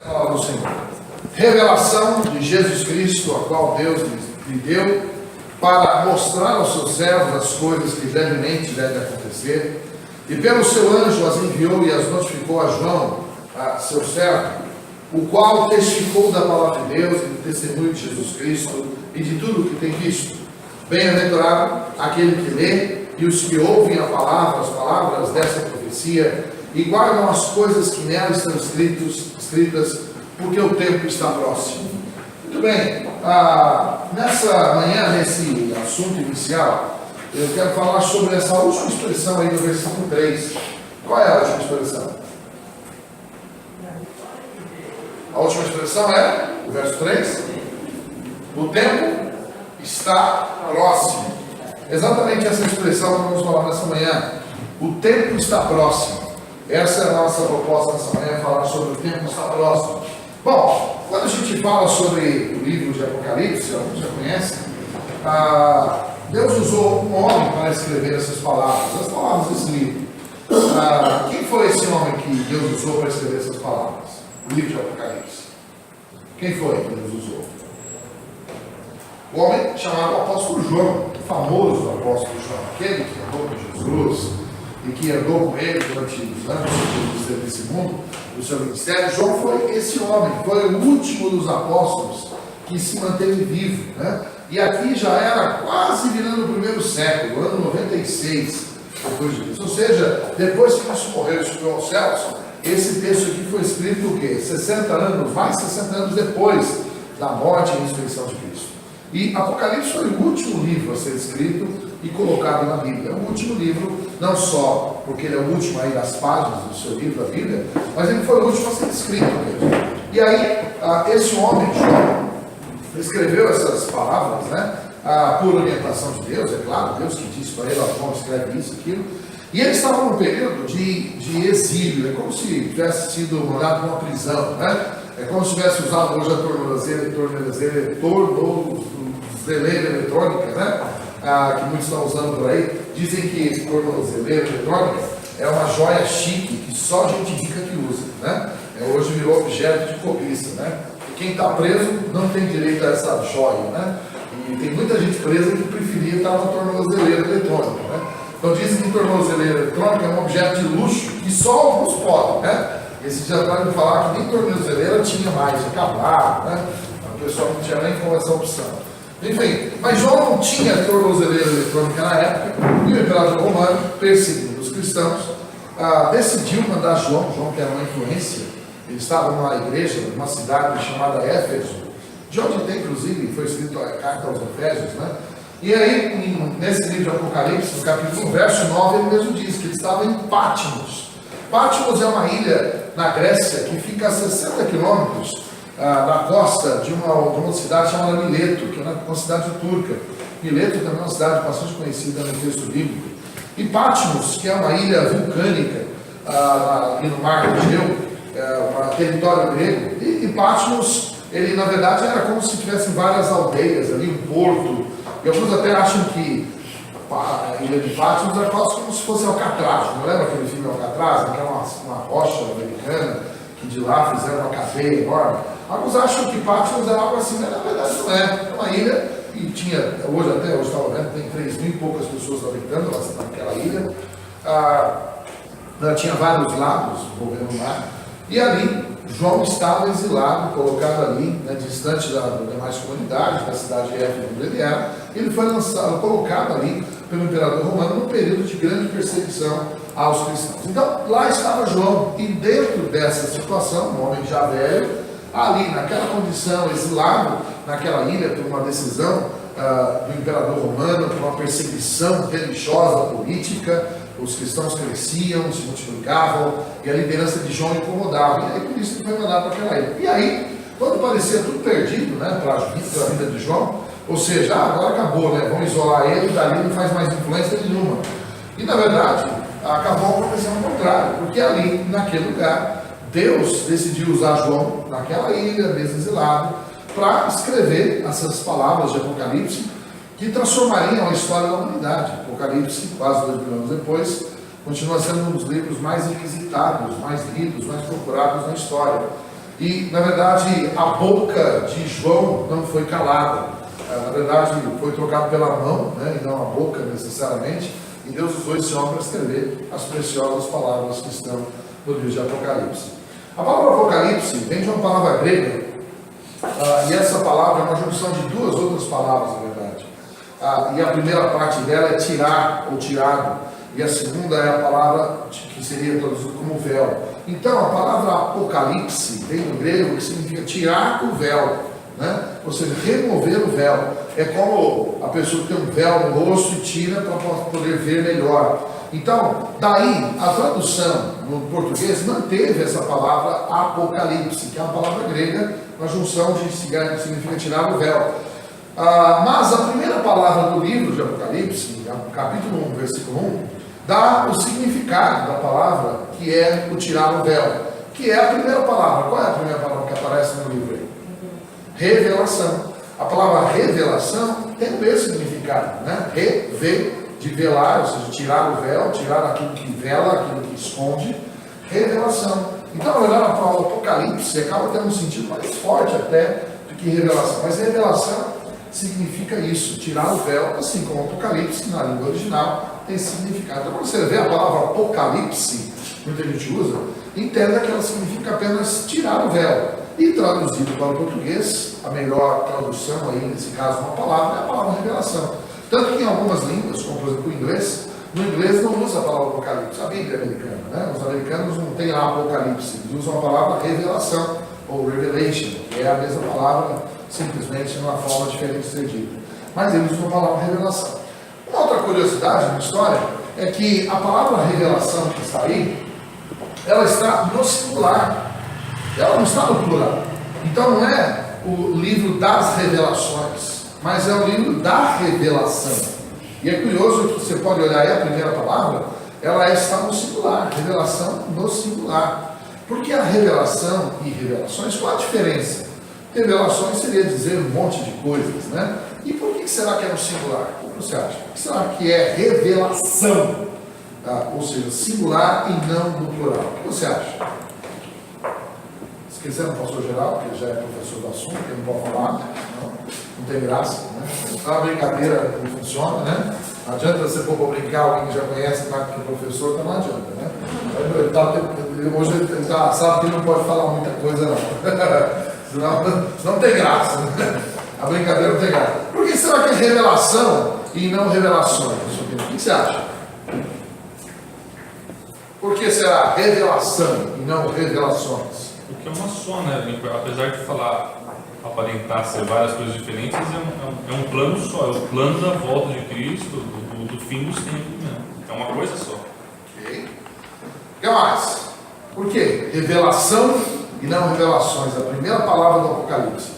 Palavra do Senhor. Revelação de Jesus Cristo, a qual Deus lhe deu para mostrar aos seus servos as coisas que brevemente devem acontecer, e pelo seu anjo as enviou e as notificou a João, a seu servo, o qual testificou da palavra de Deus e do testemunho de Jesus Cristo e de tudo o que tem visto. Bem-aventurado aquele que lê e os que ouvem as palavras dessa profecia e guardam as coisas que nela estão escritas, porque o tempo está próximo. Muito bem, nessa manhã, nesse assunto inicial, eu quero falar sobre essa última expressão aí do versículo 3. Qual é a última expressão? A última expressão é o verso 3. O tempo está próximo. Exatamente essa expressão que vamos falar nessa manhã. O tempo está próximo. Essa é a nossa proposta nessa manhã, falar sobre o tempo está próximo. Bom, quando a gente fala sobre o livro de Apocalipse, alguns já conhecem, Deus usou um homem para escrever essas palavras, as palavras desse livro. Quem foi esse homem que Deus usou para escrever essas palavras? O livro de Apocalipse. Quem foi que Deus usou? O homem chamado Apóstolo João, o famoso Apóstolo João, aquele que andou com Jesus e que andou com ele durante os anos que Jesus esteve nesse mundo, do seu ministério. João foi esse homem, foi o último dos apóstolos que se manteve vivo, né? E aqui já era quase virando o primeiro século, ano 96 depois de Cristo. Ou seja, depois que Cristo morreu e subiu aos céus, esse texto aqui foi escrito o quê? 60 anos, mais de 60 anos depois da morte e ressurreição de Cristo. E Apocalipse foi o último livro a ser escrito e colocado na Bíblia. É o último livro, não só porque ele é o último aí das páginas do seu livro, da Bíblia, mas ele foi o último a ser escrito mesmo. E aí, esse homem, João, escreveu essas palavras, né? Por orientação de Deus, é claro, Deus que disse para ele, João escreve isso, aquilo. E ele estava num período de exílio, é como se tivesse sido mandado para uma prisão, né? É como se tivesse usado hoje a tornozeleira eletrônica, né? Que muitos estão usando por aí. Dizem que tornozeleira eletrônica é uma joia chique que só gente rica que usa, né? Hoje virou objeto de cobiça, né? E quem está preso não tem direito a essa joia, né? E tem muita gente presa que preferia estar na tornozeleira eletrônica, né? Então dizem que tornozeleira eletrônica é um objeto de luxo que só alguns podem, né? Esse dia atrás me falaram que nem tornozeleira tinha mais, acabaram, né? O pessoal não tinha nem com essa opção. Enfim, mas João não tinha tornozeleira eletrônica na época, e o imperador romano, perseguindo os cristãos, decidiu mandar João que era uma influência, ele estava numa igreja, numa cidade chamada Éfeso, de onde tem, inclusive, foi escrito a carta aos Efésios, né? E aí, nesse livro de Apocalipse, no capítulo 1, verso 9, ele mesmo diz que ele estava em Patmos. Patmos é uma ilha na Grécia que fica a 60 quilômetros na costa de uma cidade chamada Mileto, que é uma cidade turca. Mileto também é uma cidade bastante conhecida no texto bíblico. E Patmos, que é uma ilha vulcânica ali no Mar Egeu, um território grego. E Patmos, ele na verdade era como se tivessem várias aldeias ali, um porto. E alguns até acham que a ilha de Patmos era quase como se fosse Alcatraz. Não lembra aquele filme Alcatraz, que é uma rocha americana, que de lá fizeram uma cadeia enorme? Alguns acham que Patmos era algo assim, mas na verdade não é. É uma ilha e tinha, hoje estava vendo, tem 3.000 e poucas pessoas habitando naquela ilha. Ela tinha vários lagos envolvendo o mar. E ali, João estava exilado, colocado ali, né, distante das demais comunidades, da cidade de Éfeso, onde ele era. Ele foi colocado ali pelo imperador romano num período de grande perseguição aos cristãos. Então, lá estava João, e dentro dessa situação, um homem já velho, ali naquela condição, exilado naquela ilha por uma decisão do imperador romano, por uma perseguição religiosa, política, os cristãos cresciam, se multiplicavam, e a liderança de João incomodava, e aí por isso ele foi mandado para aquela ilha. E aí, quando parecia tudo perdido, né, para a vida de João, ou seja, agora acabou, né, vamos isolar ele, dali não faz mais influência nenhuma. E na verdade, acabou acontecendo o contrário, porque ali, naquele lugar, Deus decidiu usar João, naquela ilha, mesmo exilado, para escrever essas palavras de Apocalipse, que transformariam a história da humanidade. Apocalipse, quase 2000 anos depois, continua sendo um dos livros mais requisitados, mais lidos, mais procurados na história. E, na verdade, a boca de João não foi calada. Na verdade, foi trocado pela mão, né, e não a boca necessariamente. E Deus usou esse homem para escrever as preciosas palavras que estão no livro de Apocalipse. A palavra Apocalipse vem de uma palavra grega, e essa palavra é uma junção de duas outras palavras, na verdade. E a primeira parte dela é tirar ou tirado, e a segunda é a palavra que seria traduzida como véu. Então, a palavra Apocalipse vem do grego, que significa tirar o véu, né? Ou seja, remover o véu. É como a pessoa que tem um véu no rosto e tira para poder ver melhor. Então, daí a tradução no português manteve essa palavra Apocalipse, que é uma palavra grega, uma junção de significa tirar o véu. Mas a primeira palavra do livro de Apocalipse, capítulo 1, versículo 1, dá o significado da palavra, que é o tirar o véu, que é a primeira palavra. Qual é a primeira palavra que aparece no livro aí? Revelação. A palavra revelação tem o mesmo significado, né? De velar, ou seja, tirar o véu, tirar aquilo que vela, aquilo que esconde. Revelação. Então, na verdade, a palavra Apocalipse acaba tendo um sentido mais forte até do que revelação. Mas revelação significa isso, tirar o véu, assim como Apocalipse, na língua original, tem significado. Então, quando você vê a palavra Apocalipse, muita gente usa, entenda que ela significa apenas tirar o véu. E traduzido para o português, a melhor tradução aí, nesse caso, uma palavra, é a palavra revelação. Tanto que em algumas línguas, como por exemplo o inglês, no inglês não usa a palavra Apocalipse, a Bíblia é americana, né? Os americanos não têm lá Apocalipse, eles usam a palavra revelação, ou revelation, que é a mesma palavra, simplesmente numa forma diferente de ser dita. Mas eles usam a palavra revelação. Uma outra curiosidade na história é que a palavra revelação que está aí, ela está no singular. Ela não está no plural. Então não é o livro das revelações, mas é o livro da revelação. E é curioso que você pode olhar aí a primeira palavra, ela está no singular, revelação no singular. Porque a revelação e revelações, qual a diferença? Revelações seria dizer um monte de coisas, né? E por que será que é no singular? O que você acha? Por que será que é revelação? Ou seja, singular e não no plural. O que você acha? Se quiser, no pastor geral, que já é professor do assunto, que não pode falar, não tem graça, né? Então a brincadeira não funciona, né? Não adianta você for para brincar, alguém que já conhece, que é professor, então não adianta, né? Hoje ele sabe que ele não pode falar muita coisa, não. Senão não tem graça, né? A brincadeira não tem graça. Por que será que é revelação e não revelações? O que você acha? Por que será revelação e não revelações? Porque é uma só, né? Apesar de falar, aparentar ser várias coisas diferentes, é um plano só, é o plano da volta de Cristo, do fim dos tempos mesmo. É uma coisa só. Ok. O que mais? Por quê? Revelação e não revelações. A primeira palavra do Apocalipse.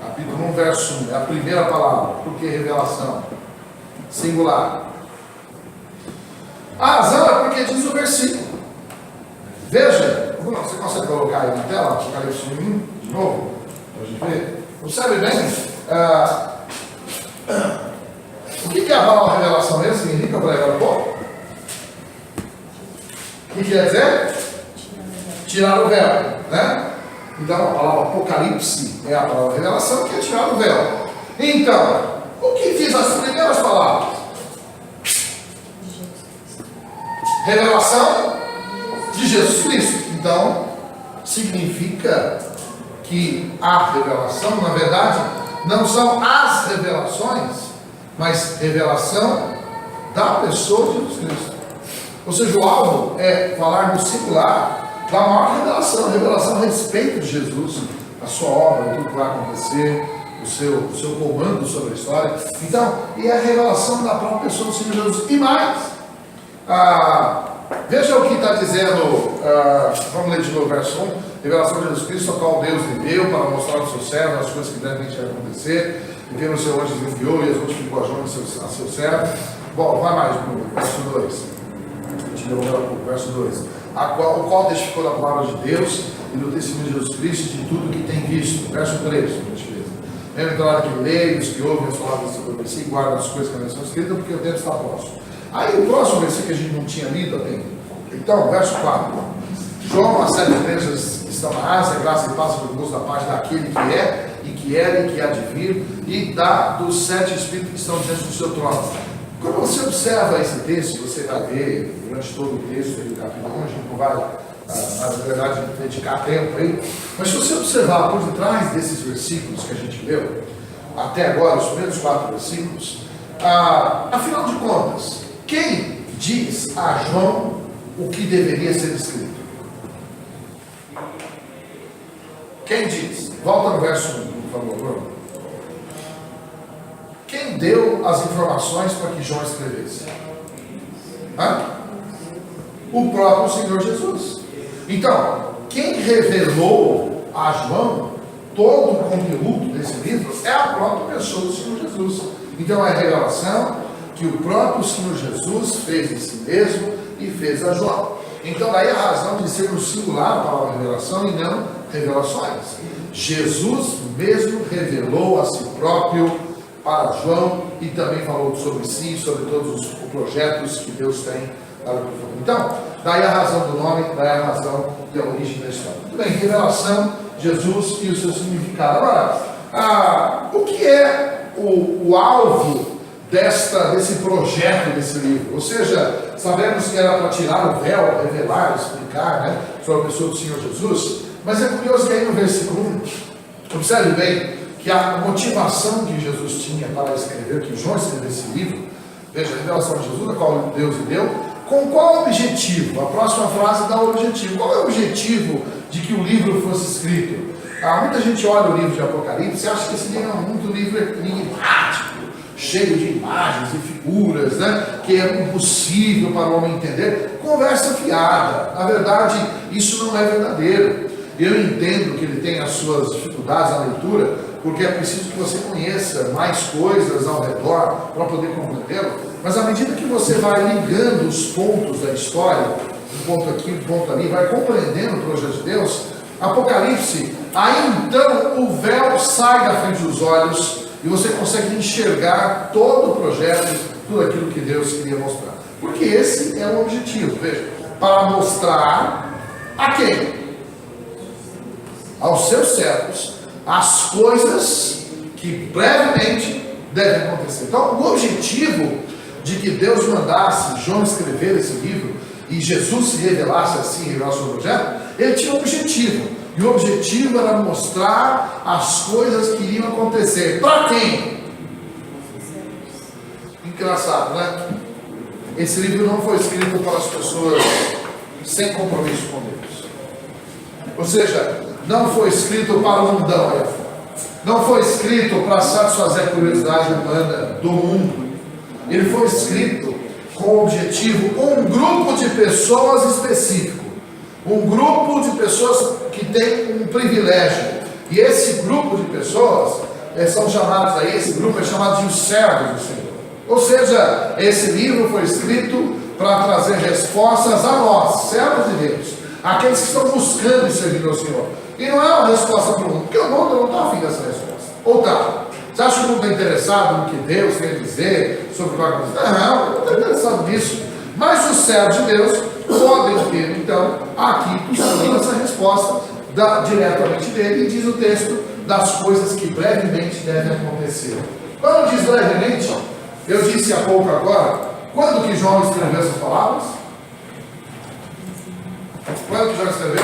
Capítulo 1, verso 1. É a primeira palavra. Por que revelação? Singular. A razão é porque diz o versículo. Veja. Você consegue colocar aí na tela, Apocalipse 1, de novo, para a gente ver? Observe bem, o que é a palavra revelação mesmo? Significa para agora um pouco? O que quer dizer? Tirar o véu, né? Então, a palavra Apocalipse é a palavra revelação, que é tirar o véu. Então, o que diz as primeiras palavras? Revelação de Jesus Cristo. Então, significa que a revelação, na verdade, não são as revelações, mas revelação da pessoa de Jesus Cristo. Ou seja, o alvo é falar no singular da maior revelação, a revelação a respeito de Jesus, a sua obra, tudo que vai acontecer, o seu comando sobre a história. Então, e a revelação da própria pessoa do Senhor Jesus. E mais, veja o que está dizendo, vamos ler de novo o verso 1, revelação de Jesus Cristo, a qual Deus lhe deu para mostrar ao seu servo as coisas que devem acontecer, e vendo o seu anjo enviou e as notificou a João a seu servo. Bom, vai mais, verso 2. Verso 2. O qual testificou da palavra de Deus e do testemunho de Jesus Cristo de tudo que tem visto. Verso 3. Lembra então hora que leem, os que ouvem as palavras dessa profecia e guardam as coisas que não são escritas, porque o tempo está próximo. Aí o próximo versículo que a gente não tinha lido até. Então, verso 4. João, as 7 igrejas que estão na Ásia, graça e paz e gozo da parte daquele que é, e que era e que há de vir, e dos 7 Espíritos que estão diante do seu trono. Quando você observa esse texto, você vai ver durante todo o texto do capítulo 1, a gente não vai, na verdade, dedicar tempo aí, mas se você observar por detrás desses versículos que a gente leu, até agora, os primeiros 4 versículos, afinal de contas, quem diz a João o que deveria ser escrito? Quem diz? Volta no verso 1, por favor, Bruno. Quem deu as informações para que João escrevesse? O próprio Senhor Jesus. Então, quem revelou a João todo o conteúdo desse livro é a própria pessoa do Senhor Jesus. Então é a revelação que o próprio Senhor Jesus fez de si mesmo e fez a João. Então daí a razão de ser no singular a palavra revelação e não revelações. Jesus mesmo revelou a si próprio para João e também falou sobre si, sobre todos os projetos que Deus tem para o futuro. Então, daí a razão do nome, daí a razão da origem da história. Muito bem, revelação, Jesus e o seu significado. Agora, o que é o alvo desse projeto, desse livro? Ou seja, sabemos que era para tirar o véu, revelar, explicar, sobre a pessoa do Senhor Jesus, mas é curioso que aí no versículo 1, observe bem que a motivação que Jesus tinha para escrever, que João escreveu esse livro, veja, a revelação de Jesus, a qual Deus lhe deu, com qual objetivo? A próxima frase dá o objetivo. Qual é o objetivo de que o livro fosse escrito? Muita gente olha o livro de Apocalipse e acha que esse livro é muito livro enigmático, cheio de imagens e figuras, que é impossível para o homem entender. Conversa fiada. Na verdade, isso não é verdadeiro. Eu entendo que ele tem as suas dificuldades na leitura, porque é preciso que você conheça mais coisas ao redor para poder compreendê-lo. Mas à medida que você vai ligando os pontos da história, um ponto aqui, um ponto ali, vai compreendendo o projeto de Deus, Apocalipse, aí então o véu sai da frente dos olhos e você consegue enxergar todo o projeto, tudo aquilo que Deus queria mostrar. Porque esse é o objetivo, veja, para mostrar a quem? Aos seus servos, as coisas que brevemente devem acontecer. Então, o objetivo de que Deus mandasse João escrever esse livro e Jesus se revelasse assim, revelar o seu projeto, ele tinha um objetivo. E o objetivo era mostrar as coisas que iriam acontecer. Para quem? Engraçado, né? Esse livro não foi escrito para as pessoas sem compromisso com Deus. Ou seja, não foi escrito para o mundão aí fora. Não foi escrito para satisfazer a curiosidade humana do mundo. Ele foi escrito com o objetivo, um grupo de pessoas específico. Um grupo de pessoas que tem um privilégio. E esse grupo de pessoas são chamados aí, esse grupo é chamado de os servos do Senhor. Ou seja, esse livro foi escrito para trazer respostas a nós, servos de Deus, aqueles que estão buscando e servindo ao Senhor. E não é uma resposta para o mundo, porque o mundo não está afim dessa resposta. Ou está? Você acha que o mundo está interessado no que Deus tem a dizer sobre o que vai acontecer? Não está interessado nisso. Mas os servos de Deus podem ter, então, aqui possivelmente essa resposta diretamente dele, e diz o texto das coisas que brevemente devem acontecer. Quando diz brevemente, eu disse há pouco agora, quando que João escreveu essas palavras? Quando que João escreveu?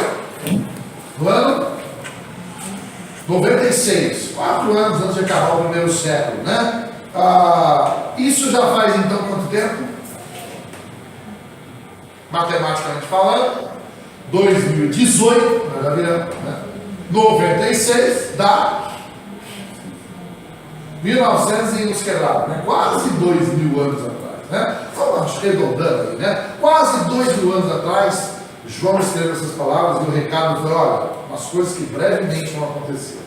No ano 96, 4 anos antes de acabar o primeiro século, né? Isso já faz então quanto tempo? Matematicamente falando, 2018, nós já viramos, né? 96 dá 1900 e uns quebrados, né? Quase 2.000 anos atrás, né? Vamos arredondando aí, né? Quase 2.000 anos atrás, João escreveu essas palavras e o recado foi: olha, as coisas que brevemente vão acontecer.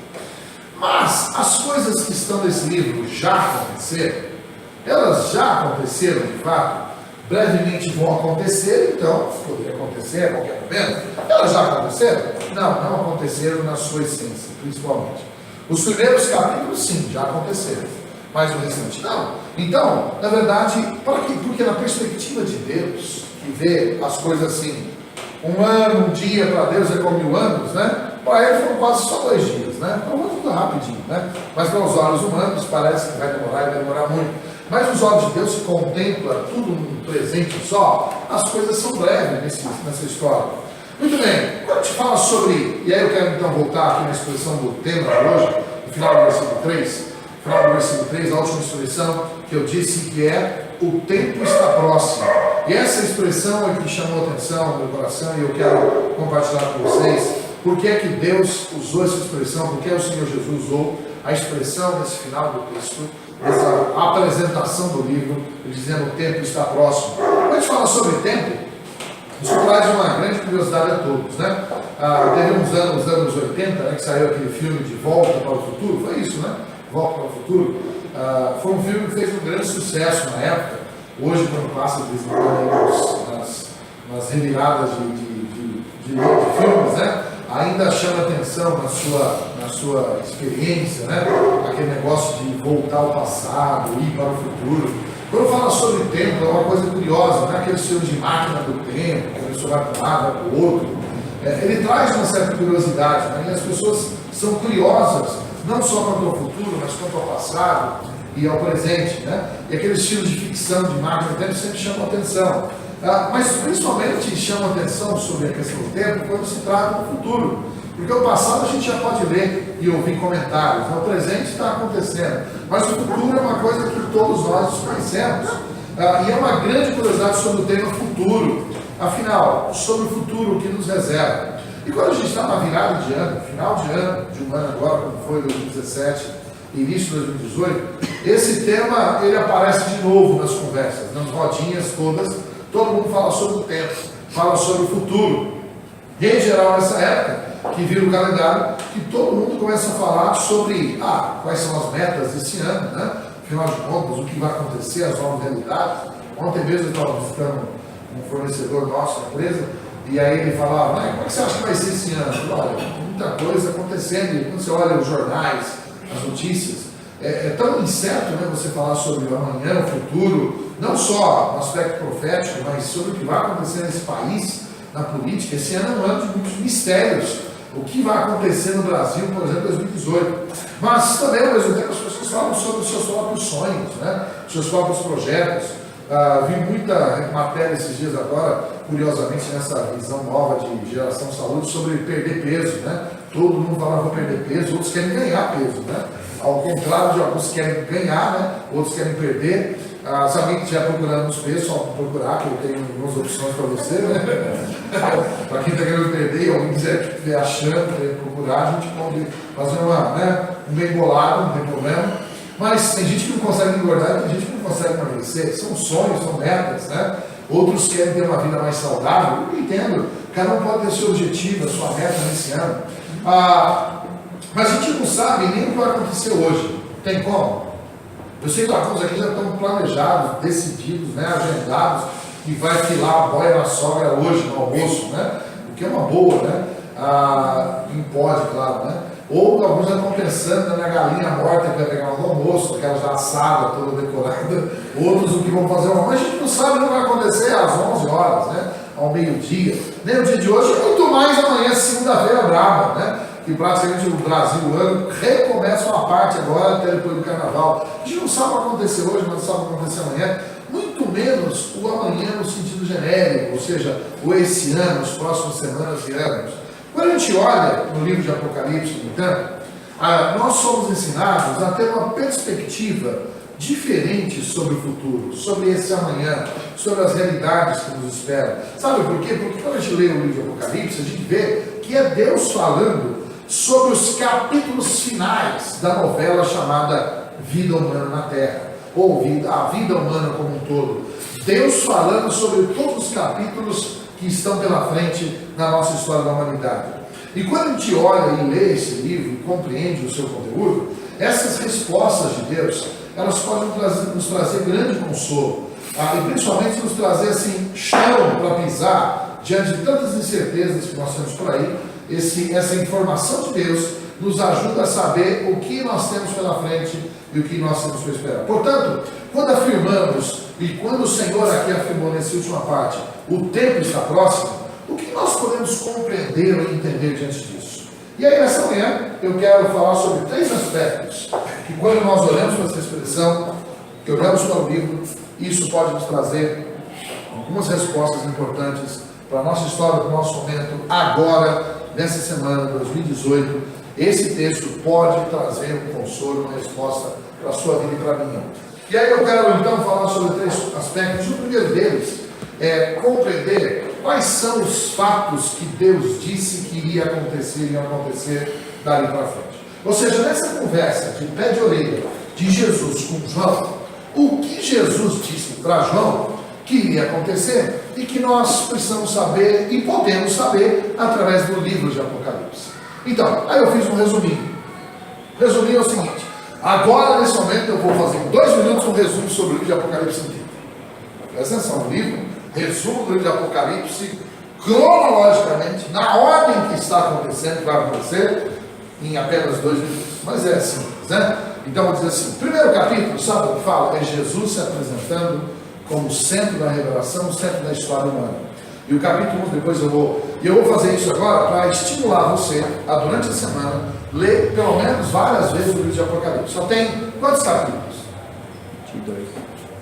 Mas as coisas que estão nesse livro já aconteceram, elas já aconteceram de fato, brevemente vão acontecer, então, poderia acontecer a qualquer momento. Elas já aconteceram? Não aconteceram na sua essência, principalmente. Os primeiros capítulos, sim, já aconteceram, mas o restante não. Então, na verdade, para quê? Porque na perspectiva de Deus, que vê as coisas assim, Um ano, um dia para Deus é como 1000 anos, né? Para ele foram quase só 2 dias, né? Então vamos tudo rapidinho, né? Mas para os olhos humanos parece que vai demorar e vai demorar muito. Mas os olhos de Deus se contempla tudo num presente só, as coisas são breves nessa história. Muito bem, quando a gente fala sobre, e aí eu quero então voltar aqui na expressão do tema de hoje, no final do versículo 3, a última expressão que eu disse que é o tempo está próximo. E essa expressão é que chamou a atenção no meu coração e eu quero compartilhar com vocês. Por que é que Deus usou essa expressão? Por que o Senhor Jesus usou a expressão nesse final do texto, essa apresentação do livro, dizendo o tempo está próximo? Quando a gente fala sobre tempo, isso traz uma grande curiosidade a todos, né? Teve uns anos 80, né, que saiu aquele filme de Volta para o Futuro, foi isso, né? Volta para o Futuro. Foi um filme que fez um grande sucesso na época. Hoje, quando passa nas reviradas de filmes, né? Ainda chama atenção na sua experiência, né? Aquele negócio de voltar ao passado, ir para o futuro. Quando fala sobre tempo, é uma coisa curiosa, né? Aquele filme de máquina do tempo, que a pessoa vai para um lado, vai para o outro. Ele traz uma certa curiosidade, né? E as pessoas são curiosas, não só quanto ao futuro, mas quanto ao passado e ao presente, né? E aqueles filmes de ficção de máquina do tempo sempre chamam atenção. Mas principalmente chama atenção sobre a questão do tempo quando se trata do futuro. Porque o passado a gente já pode ler e ouvir comentários, né? O presente está acontecendo, mas o futuro é uma coisa que todos nós conhecemos. E é uma grande curiosidade sobre o tema futuro. Afinal, sobre o futuro que nos reserva. E quando a gente está na virada de ano, final de ano, de um ano agora, como foi 2017, início de 2018, esse tema ele aparece de novo nas conversas, nas rodinhas todas. Todo mundo fala sobre o tempo, fala sobre o futuro. E em geral, nessa época, que vira o calendário, que todo mundo começa a falar sobre quais são as metas desse ano, né? Afinal de contas, o que vai acontecer, as novas realidades. Ontem mesmo eu estava visitando um fornecedor nosso na empresa, e aí ele falava, como é que você acha que vai ser esse ano? Eu falei, olha, muita coisa acontecendo, e quando você olha os jornais, as notícias, é tão incerto, né, você falar sobre o amanhã, o futuro, não só no aspecto profético, mas sobre o que vai acontecer nesse país, na política. Esse ano é um ano de muitos mistérios. O que vai acontecer no Brasil, por exemplo, em 2018. Mas também, ao mesmo tempo, as pessoas falam sobre os seus próprios sonhos, né? Os seus próprios projetos. Vi muita matéria esses dias agora, curiosamente, nessa visão nova de geração saúde, sobre perder peso, né? Todo mundo fala, vou perder peso, outros querem ganhar peso, né? Ao contrário de alguns querem ganhar, né? Outros querem perder. Se alguém estiver procurando os preços, só procurar, que eu tenho algumas opções para você, né? Para quem está querendo perder e alguém quiser achando, querer procurar, a gente pode fazer um bem bolado, não tem problema. Mas tem gente que não consegue engordar, tem gente que não consegue emagrecer. São sonhos, são metas, né? Outros querem ter uma vida mais saudável. Eu entendo, cada um pode ter seu objetivo, a sua meta nesse ano. Mas a gente não sabe nem o que vai acontecer hoje. Tem como? Eu sei que alguns aqui já estão planejados, decididos, né, agendados, que vai filar a boia na sogra hoje no almoço, né? O que é uma boa, né? Não pode, claro, né? Ou alguns já estão pensando na galinha morta que vai pegar no almoço, aquela já assada, toda decorada. Outros o que vão fazer, mas a gente não sabe o que vai acontecer às 11 horas, né? Ao meio-dia. Nem o dia de hoje, muito mais amanhã, segunda-feira brava, né? Que praticamente o Brasil, o ano, recomeça uma parte agora, até depois do Carnaval. A gente não sabe o que vai acontecer hoje, mas não sabe o que vai acontecer amanhã. Muito menos o amanhã no sentido genérico, ou seja, o esse ano, as próximas semanas e anos. Quando a gente olha no livro de Apocalipse, no entanto, nós somos ensinados a ter uma perspectiva diferente sobre o futuro, sobre esse amanhã, sobre as realidades que nos esperam. Sabe por quê? Porque quando a gente lê o livro de Apocalipse, a gente vê que é Deus falando sobre os capítulos finais da novela chamada Vida Humana na Terra, ou a vida humana como um todo. Deus falando sobre todos os capítulos que estão pela frente na nossa história da humanidade. E quando a gente olha e lê esse livro e compreende o seu conteúdo, essas respostas de Deus, elas podem nos trazer grande consolo, e principalmente nos trazer assim, chão para pisar diante de tantas incertezas que nós temos por aí. Essa informação de Deus nos ajuda a saber o que nós temos pela frente e o que nós temos para esperar. Portanto, quando afirmamos, e quando o Senhor aqui afirmou nessa última parte, o tempo está próximo, o que nós podemos compreender ou entender diante disso? E aí, nessa manhã, eu quero falar sobre 3 aspectos que, quando nós olhamos para essa expressão, que olhamos para o livro, isso pode nos trazer algumas respostas importantes para a nossa história, para o nosso momento, agora, nessa semana, 2018. Esse texto pode trazer um consolo, uma resposta para a sua vida e para a minha. E aí eu quero então falar sobre 3 aspectos. O primeiro deles é compreender quais são os fatos que Deus disse que iria acontecer dali para frente. Ou seja, nessa conversa de pé de orelha de Jesus com João, o que Jesus disse para João que iria acontecer e que nós precisamos saber e podemos saber através do livro de Apocalipse. Então, aí eu fiz um resuminho. Resuminho é o seguinte: agora, nesse momento, eu vou fazer em 2 minutos um resumo sobre o livro de Apocalipse inteiro. Presta atenção, o livro, resumo do livro de Apocalipse, cronologicamente, na ordem que está acontecendo, que vai acontecer, em apenas 2 minutos. Mas é simples, né? Então, vou dizer assim: o primeiro capítulo, sabe o que fala? É Jesus se apresentando como o centro da revelação, o centro da história humana. E o capítulo 1, depois eu vou fazer isso agora para estimular você a, durante a semana, ler pelo menos várias vezes o livro de Apocalipse. Só tem quantos capítulos? 22.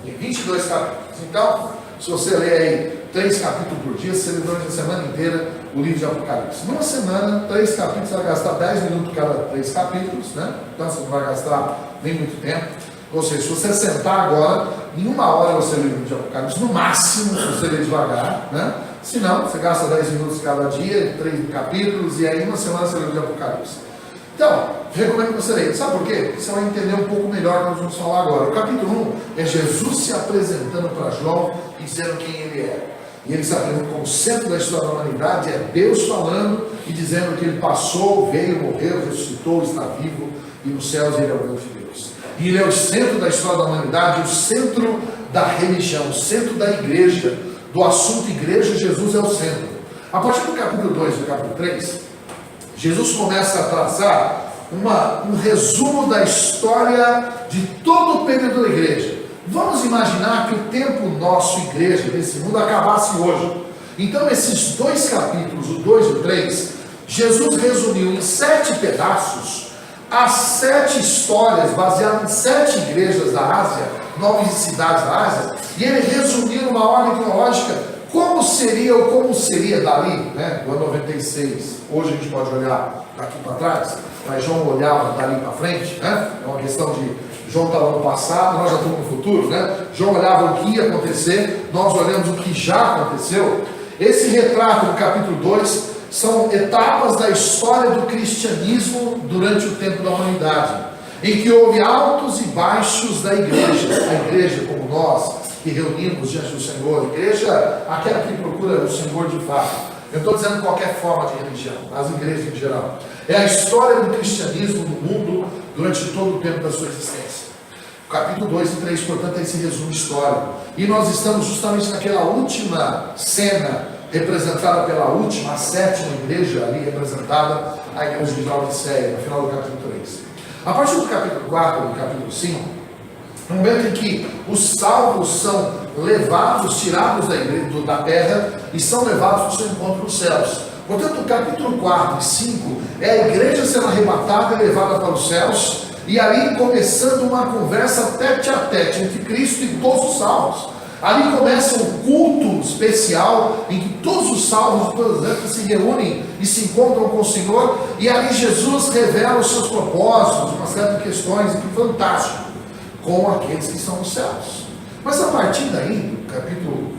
Tem 22 capítulos. Então, se você ler aí 3 capítulos por dia, você lê durante a semana inteira o livro de Apocalipse. Numa semana, 3 capítulos, você vai gastar 10 minutos cada 3 capítulos, né? Então você não vai gastar nem muito tempo. Ou seja, se você sentar agora, em 1 hora você lê o livro de Apocalipse, no máximo, se você lê devagar, né? Se não, você gasta 10 minutos cada dia, 3 capítulos, e aí uma semana você lê o livro de Apocalipse. Então, recomendo que você leia. Sabe por quê? Você vai entender um pouco melhor o que nós vamos falar agora. O capítulo 1 é Jesus se apresentando para João e dizendo quem ele é. E ele se apresenta como centro da história da humanidade, é Deus falando e dizendo que ele passou, veio, morreu, ressuscitou, está vivo, e nos céus ele é o Deus de Deus. E ele é o centro da história da humanidade, o centro da religião, o centro da igreja, do assunto igreja. Jesus é o centro. A partir do capítulo 2 e do capítulo 3, Jesus começa a traçar um resumo da história de todo o período da igreja. Vamos imaginar que o tempo nosso, igreja, desse mundo, acabasse hoje. Então, esses 2 capítulos, o 2 e o 3, Jesus resumiu em 7 pedaços as 7 histórias baseadas em 7 igrejas da Ásia, 9 cidades da Ásia, e ele resumiu numa ordem cronológica como seria dali, né, do ano 96. Hoje a gente pode olhar daqui para trás, mas João olhava dali para frente, né? É uma questão de João estava no passado, nós já estamos no futuro, né? João olhava o que ia acontecer, nós olhamos o que já aconteceu. Esse retrato no capítulo 2 são etapas da história do cristianismo durante o tempo da humanidade, em que houve altos e baixos da igreja. A igreja como nós, que reunimos diante do Senhor, a igreja, aquela que procura o Senhor de fato. Eu estou dizendo qualquer forma de religião, as igrejas em geral. É a história do cristianismo no mundo durante todo o tempo da sua existência. O capítulo 2 e 3, portanto, é esse resumo histórico. E nós estamos justamente naquela última cena, representada pela última, a 7ª igreja ali representada, a igreja de Laodiceia, no final do capítulo 3. A partir do capítulo 4 e do capítulo 5, no momento em que os salvos são levados, tirados da terra e são levados para o seu encontro nos céus. Portanto, o capítulo 4 e 5 é a igreja sendo arrebatada e levada para os céus, e ali começando uma conversa tete a tete entre Cristo e todos os salvos. Ali começa um culto especial em que todos os salvos de todas as épocas se reúnem e se encontram com o Senhor, e ali Jesus revela os seus propósitos, uma série de questões, e que fantástico, com aqueles que estão nos céus. Mas a partir daí,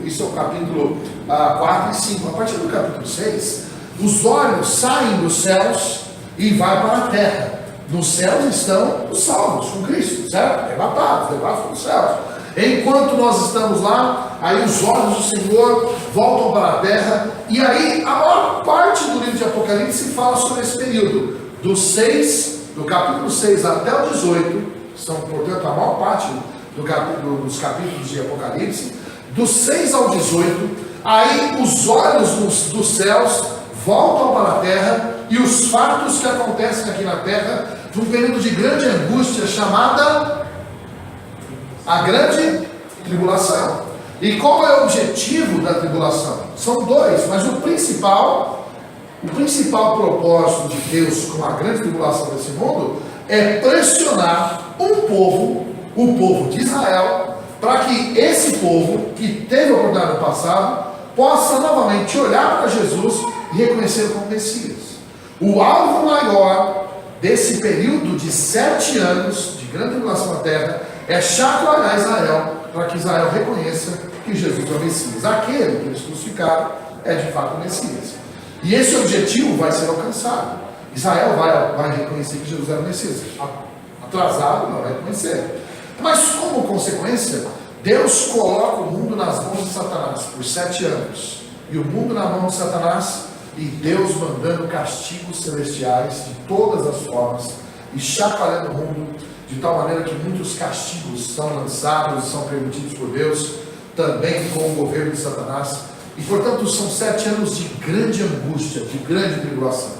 isso é o capítulo 4 e 5, a partir do capítulo 6, os olhos saem dos céus e vai para a terra. Nos céus estão os salvos com Cristo, certo? Levados para os céus. Enquanto nós estamos lá, aí os olhos do Senhor voltam para a terra, e aí a maior parte do livro de Apocalipse fala sobre esse período, do capítulo 6 até o 18, são, portanto, a maior parte dos capítulos de Apocalipse, do 6 ao 18, aí os olhos dos céus voltam para a terra, e os fatos que acontecem aqui na terra, num período de grande angústia, chamada a grande tribulação. E qual é o objetivo da tribulação? São 2, mas o principal O principal propósito de Deus com a grande tribulação desse mundo é pressionar o povo de Israel, para que esse povo, que teve a oportunidade no passado, possa novamente olhar para Jesus e reconhecer como Messias. O alvo maior desse período de 7 anos de grande tribulação na terra é chacoalhar Israel, para que Israel reconheça que Jesus é o Messias. Aquele que eles crucificaram é de fato o Messias. E esse objetivo vai ser alcançado. Israel vai reconhecer que Jesus era o Messias. Atrasado, não vai reconhecer. Mas como consequência, Deus coloca o mundo nas mãos de Satanás por 7 anos. E o mundo na mão de Satanás, e Deus mandando castigos celestiais de todas as formas, e chacoalhando o mundo, de tal maneira que muitos castigos são lançados e são permitidos por Deus, também com o governo de Satanás. E portanto são 7 anos de grande angústia, de grande tribulação.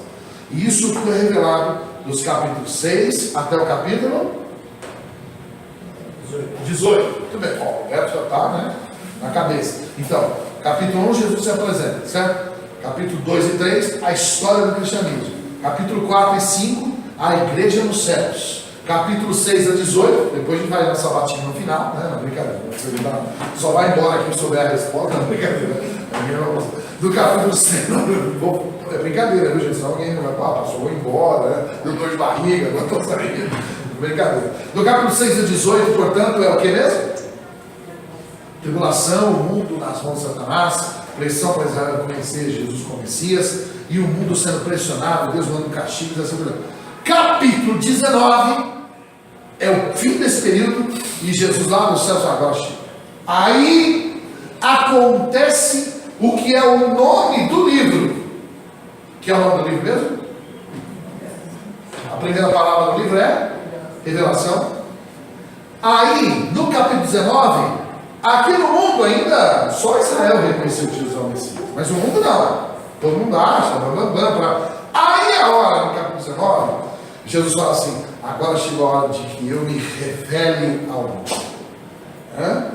E isso tudo é revelado dos capítulos 6 até o capítulo 18. Muito bem, ó, o verbo já está, né, na cabeça. Então, capítulo 1, Jesus se apresenta, certo? Capítulo 2 e 3, a história do cristianismo. Capítulo 4 e 5, a igreja nos céus. Capítulo 6 a 18, depois a gente vai dar sabatinho no final, né? Não, brincadeira. Só vai embora quem souber a resposta, não, brincadeira. Do capítulo 6, é brincadeira, viu, gente? Senão alguém vai falar, passou, vou embora, né? Deu dor de barriga, agora estou saindo. Brincadeira. Do capítulo 6 a 18, portanto, é o que mesmo? Tribulação, o mundo nas mãos de Satanás, pressão para Israel conhecer Jesus como Messias, e o mundo sendo pressionado, Deus mandando castigos, assim por diante. Capítulo 19 é o fim desse período, e Jesus lá no céu agora chega. Aí acontece o que é o nome do livro. Que é o nome do livro mesmo? A primeira palavra do livro é Revelação. Aí, no capítulo 19, aqui no mundo ainda só Israel reconheceu que Jesus é o Messias, mas o mundo não. Todo mundo acha, aí a hora, no capítulo 19, Jesus fala assim: agora chegou a hora de que eu me revele ao mundo.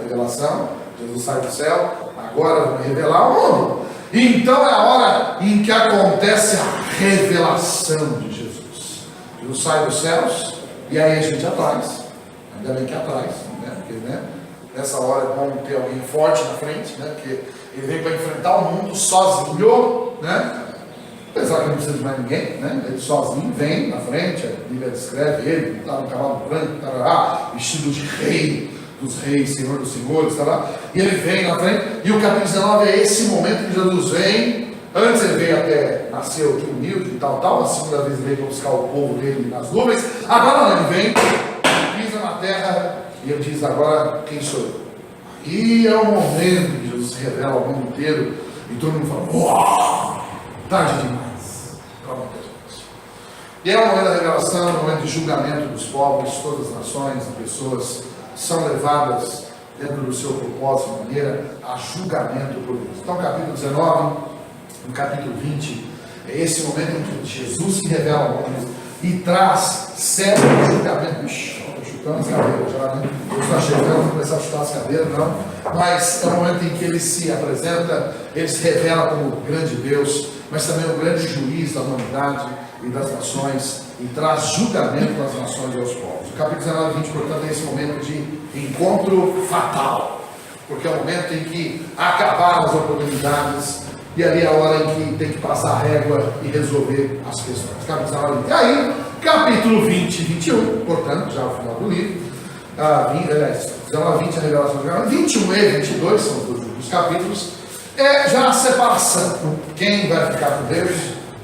Revelação, Jesus sai do céu, agora eu vou me revelar ao mundo. Então é a hora em que acontece a revelação de Jesus. Jesus sai dos céus, e aí a gente atrás, ainda bem que atrás, né? Porque, né, nessa hora é bom ter alguém forte na frente, né? Porque ele vem para enfrentar o mundo sozinho, né? Apesar que não precisa de mais ninguém, né? Ele sozinho vem na frente, a Bíblia descreve ele, está no cavalo branco, tá lá, vestido de rei dos reis, senhor dos senhores, tá lá, e ele vem na frente, e o capítulo 19 é esse momento que Jesus vem. Antes ele veio até, nasceu aqui humilde e tal, a segunda vez ele veio para buscar o povo dele nas nuvens, agora não, ele vem, pisa na terra, e ele diz: agora quem sou eu? E é o momento que Jesus se revela ao mundo inteiro, e todo mundo fala: uau, tarde demais, para muita gente. E é o momento da revelação, o momento de julgamento dos povos, todas as nações e pessoas são levadas dentro do seu propósito, de maneira a julgamento por Deus. Então, capítulo 19, no capítulo 20, é esse momento em que Jesus se revela ao mundo e traz sério julgamento. Estou chutando as cadeiras já, né? Eu estou chegando, vou começar a chutar as cadeiras, não. Mas é o momento em que ele se apresenta, ele se revela como o grande Deus, mas também o grande juiz da humanidade e das nações, e traz julgamento das nações e aos povos. O capítulo 19 e 20, portanto, é esse momento de encontro fatal, porque é o momento em que acabaram as oportunidades, e ali é a hora em que tem que passar a régua e resolver as questões. Capítulo 19 e 20. Aí, capítulo 20 e 21, portanto, já o final do livro, 19 e 20 é a revelação do livro, 21 e 22 são os dois últimos capítulos, é já a separação. Quem vai ficar com Deus,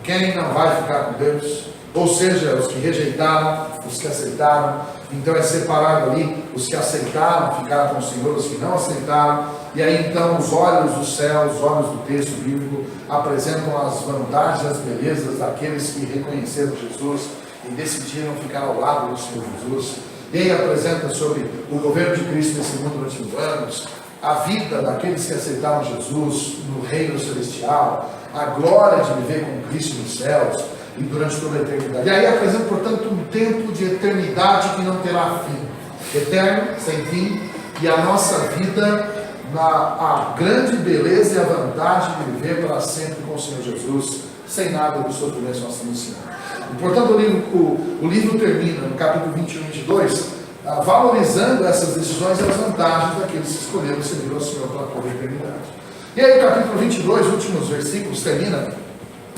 quem não vai ficar com Deus, ou seja, os que rejeitaram, os que aceitaram. Então é separado ali os que aceitaram, ficaram com o Senhor, os que não aceitaram. E aí então os olhos do céu, os olhos do texto bíblico apresentam as vantagens, as belezas daqueles que reconheceram Jesus e decidiram ficar ao lado do Senhor Jesus. E aí apresenta sobre o governo de Cristo nesse mundo durante 1000 anos, a vida daqueles que aceitaram Jesus no reino celestial, a glória de viver com Cristo nos céus e durante toda a eternidade. E aí apresenta, portanto, um tempo de eternidade que não terá fim, eterno, sem fim, e a nossa vida, a grande beleza e a vantagem de viver para sempre com o Senhor Jesus, sem nada do sofrimento que nós estamos ensinando. E, portanto, o livro termina no capítulo 21 e 22, valorizando essas decisões e as vantagens daqueles que escolheram servir ao Senhor pela toda a eternidade. E aí o capítulo 22, os últimos versículos, termina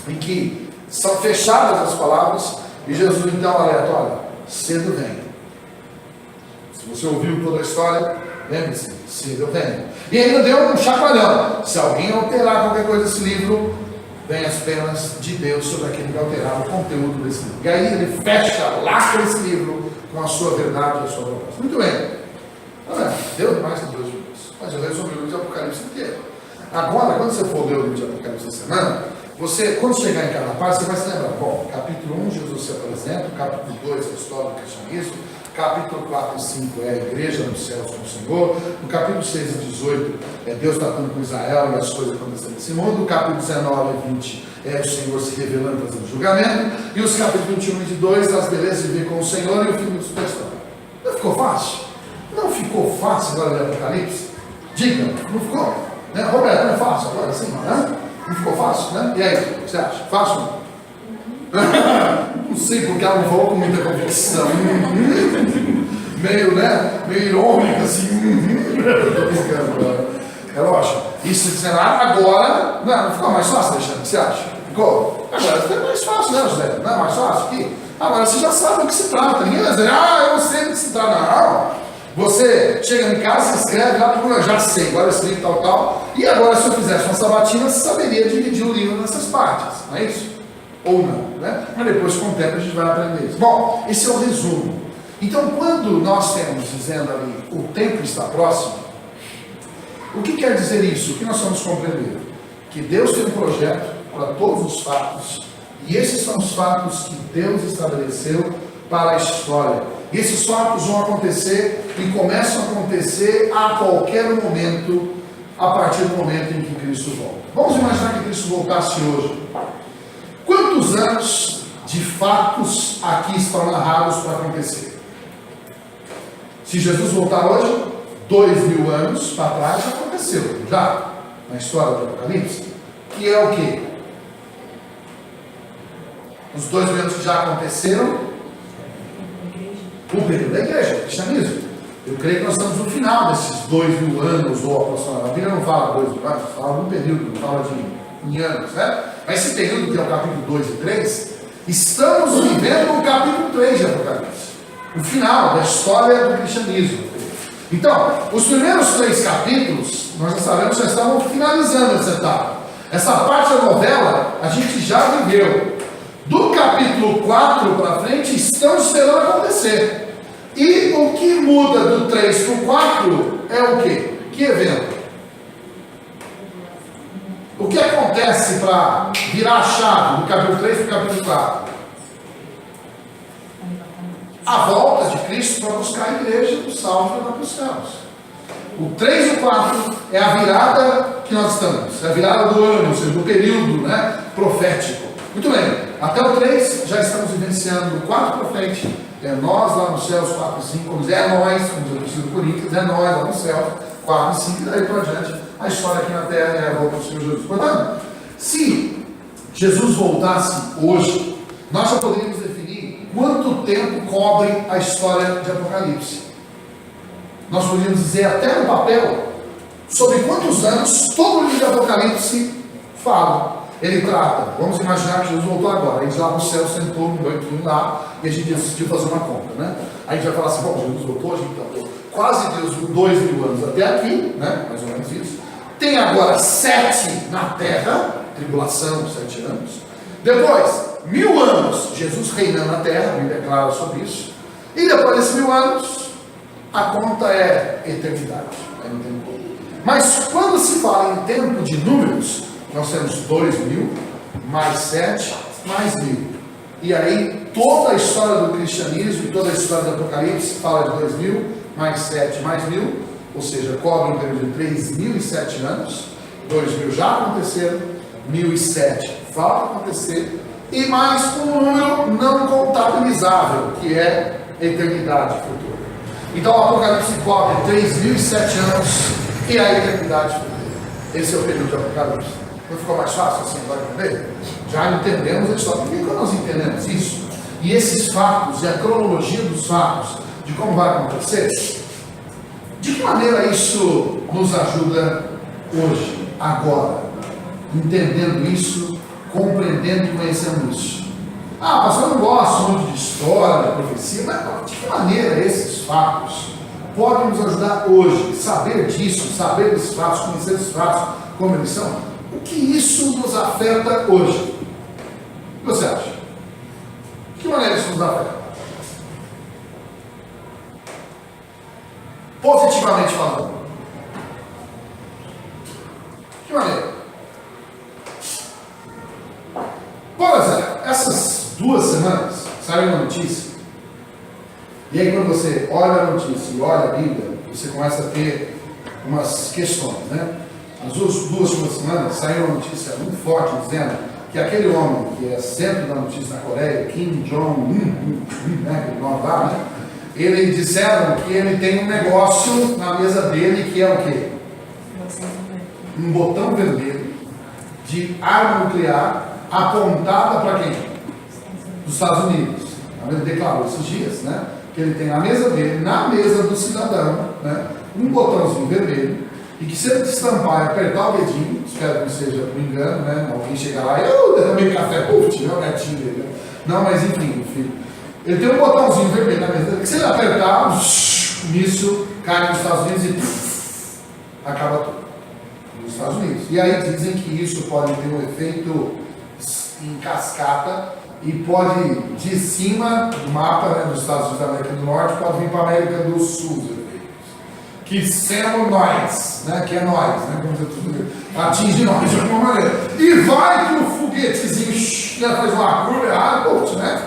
em que são fechadas as palavras e Jesus então alerta: olha, cedo vem. Se você ouviu toda a história, lembre-se, cedo eu venho. E ainda deu um chacoalhão: se alguém alterar qualquer coisa desse livro, vem as penas de Deus sobre aquele que alterar o conteúdo desse livro. E aí ele fecha, lacra esse livro com a sua verdade e a sua proposta. Muito bem. Olha, Deus mais que Deus de Deus. Mas eu resumi o livro de Apocalipse inteiro. Agora, quando você for ler o livro de Apocalipse essa semana, você, quando chegar em cada parte, você vai se lembrar: bom, capítulo 1, Jesus se apresenta, capítulo 2, a história do cristianismo, capítulo 4 e 5 é a igreja nos céus com o Senhor, no capítulo 6 e 18 é Deus tratando com Israel e as coisas acontecendo nesse mundo, no capítulo 19 e 20 é o Senhor se revelando, fazendo julgamento, e os capítulos 21 e 22, as belezas de viver com o Senhor e o fim do superstar. Não ficou fácil? Não ficou fácil agora ler Apocalipse? Diga, não ficou? Né? Roberto, não é fácil agora assim, né? Não ficou fácil, né? E aí, o que você acha? Fácil? Não sei, porque ela não falou com muita convicção. Meio, né? Meio irônica, assim. Estou brincando. É lógico. Isso dizendo, agora. Não ficou mais fácil, Alexandre? O que você acha? Ficou? Agora fica mais fácil, né, José? Não é mais fácil aqui? Agora você já sabe do que se trata. Ninguém vai dizer, eu não sei do que se trata. Não. Você chega em casa, se inscreve lá, eu já sei, agora esse livro tal. E agora, se eu fizesse uma sabatina, você saberia dividir o livro nessas partes, não é isso? Ou não, né? Mas depois, com o tempo, a gente vai aprender isso. Bom, esse é o resumo. Então, quando nós temos dizendo ali, o tempo está próximo, o que quer dizer isso? O que nós vamos compreender? Que Deus tem um projeto para todos os fatos, e esses são os fatos que Deus estabeleceu para a história. E esses fatos vão acontecer e começam a acontecer a qualquer momento, a partir do momento em que Cristo volta. Vamos imaginar que Cristo voltasse hoje. Quantos anos de fatos aqui estão narrados para acontecer? Se Jesus voltar hoje, 2000 anos para trás já aconteceu, já, na história do Apocalipse, que é o quê? Os 2000 anos que já aconteceram, o período da igreja, o cristianismo. Eu creio que nós estamos no final desses 2000 anos, ou aproximadamente. A Bíblia não fala 2000 anos, fala de um período, não fala de anos, né? Mas esse período, que é o capítulo 2 e 3, estamos vivendo o capítulo 3 de Apocalipse, o final da história do cristianismo. Então, os primeiros 3 capítulos, nós já sabemos, já estavam finalizando essa etapa. Essa parte da novela, a gente já viveu. Do capítulo 4 para frente, estamos esperando acontecer. E o que muda do 3 para o 4 é o quê? Que evento? O que acontece para virar a chave do capítulo 3 para o capítulo 4? A volta de Cristo para buscar a igreja dos salvos e para os céus. O 3 e o 4 é a virada que nós estamos, é a virada do ano, ou seja, do período, né, profético. Muito bem, até o 3 já estamos vivenciando o 4 para frente, é nós lá nos céus, 4 e 5, como diz, é nós, como diz o apóstolo Coríntios, é nós lá no céu, 4 e 5, e daí para diante, a história aqui na terra é a volta do Senhor Jesus. Portanto, se Jesus voltasse hoje, nós já poderíamos definir quanto tempo cobre a história de Apocalipse. Nós poderíamos dizer até no papel sobre quantos anos todo o livro de Apocalipse fala. Ele trata, vamos imaginar que Jesus voltou agora, a gente lá no céu sentou no banquinho lá e a gente decidiu fazer uma conta, né? Aí a gente vai falar assim, bom, Jesus voltou, a gente então, quase Deus 2000 anos até aqui, né? Mais ou menos isso. Tem agora 7 na terra, tribulação, 7 anos. Depois, 1000 anos, Jesus reinando na terra, a Bíblia é clara sobre isso. E depois desses 1000 anos, a conta é eternidade. Mas quando se fala em tempo de números, nós temos 2000, mais 7, mais 1000. E aí, toda a história do cristianismo e toda a história do Apocalipse fala de 2000, mais 7, mais 1000, ou seja, cobre um período de 3007 anos. 2000 já aconteceram, 1007 vai acontecer, e mais um número não contabilizável, que é a eternidade futura. Então, o Apocalipse cobre 3007 anos e a eternidade futura. Esse é o período de Apocalipse. Não ficou mais fácil assim agora entender? Já entendemos a história. Por que nós entendemos isso? E esses fatos, e a cronologia dos fatos, de como vai acontecer, de que maneira isso nos ajuda hoje, agora, entendendo isso, compreendendo e conhecendo isso? Ah, pastor, eu não gosto muito de história, de profecia, mas de que maneira esses fatos podem nos ajudar hoje? Saber disso, saber desses fatos, conhecer esses fatos como eles são, o que isso nos afeta hoje? O que você acha? De que maneira isso nos afeta? Positivamente falando. De que maneira? Por exemplo, essas 2 semanas saiu uma notícia. E aí quando você olha a notícia e olha a Bíblia, você começa a ter umas questões, né? Nas 2 últimas semanas saiu uma notícia muito forte dizendo que aquele homem que é centro da notícia na Coreia, Kim Jong-un, né, aquele nome lá, né? Eles disseram que ele tem um negócio na mesa dele que é o quê? Um botão vermelho de arma nuclear apontada para quem? Dos Estados Unidos. Ele declarou esses dias, né? Que ele tem na mesa dele, na mesa do cidadão, né? Um botãozinho vermelho, e que se ele destampar e apertar o dedinho, espero que não seja um engano, né? Alguém chegar lá e eu derramei café, tirei o netinho dele. Né? Não, mas enfim, filho. Ele tem um botãozinho vermelho na mesa dele, que se ele apertar, nisso cai nos Estados Unidos e acaba tudo. Nos Estados Unidos. E aí dizem que isso pode ter um efeito em cascata e pode, de cima do mapa, né, dos Estados Unidos da América do Norte, pode vir para a América do Sul. Que somos nós, né, que é nós, né, como dizer, atinge nós de alguma maneira. E vai que o foguetezinho faz uma curva errada, né?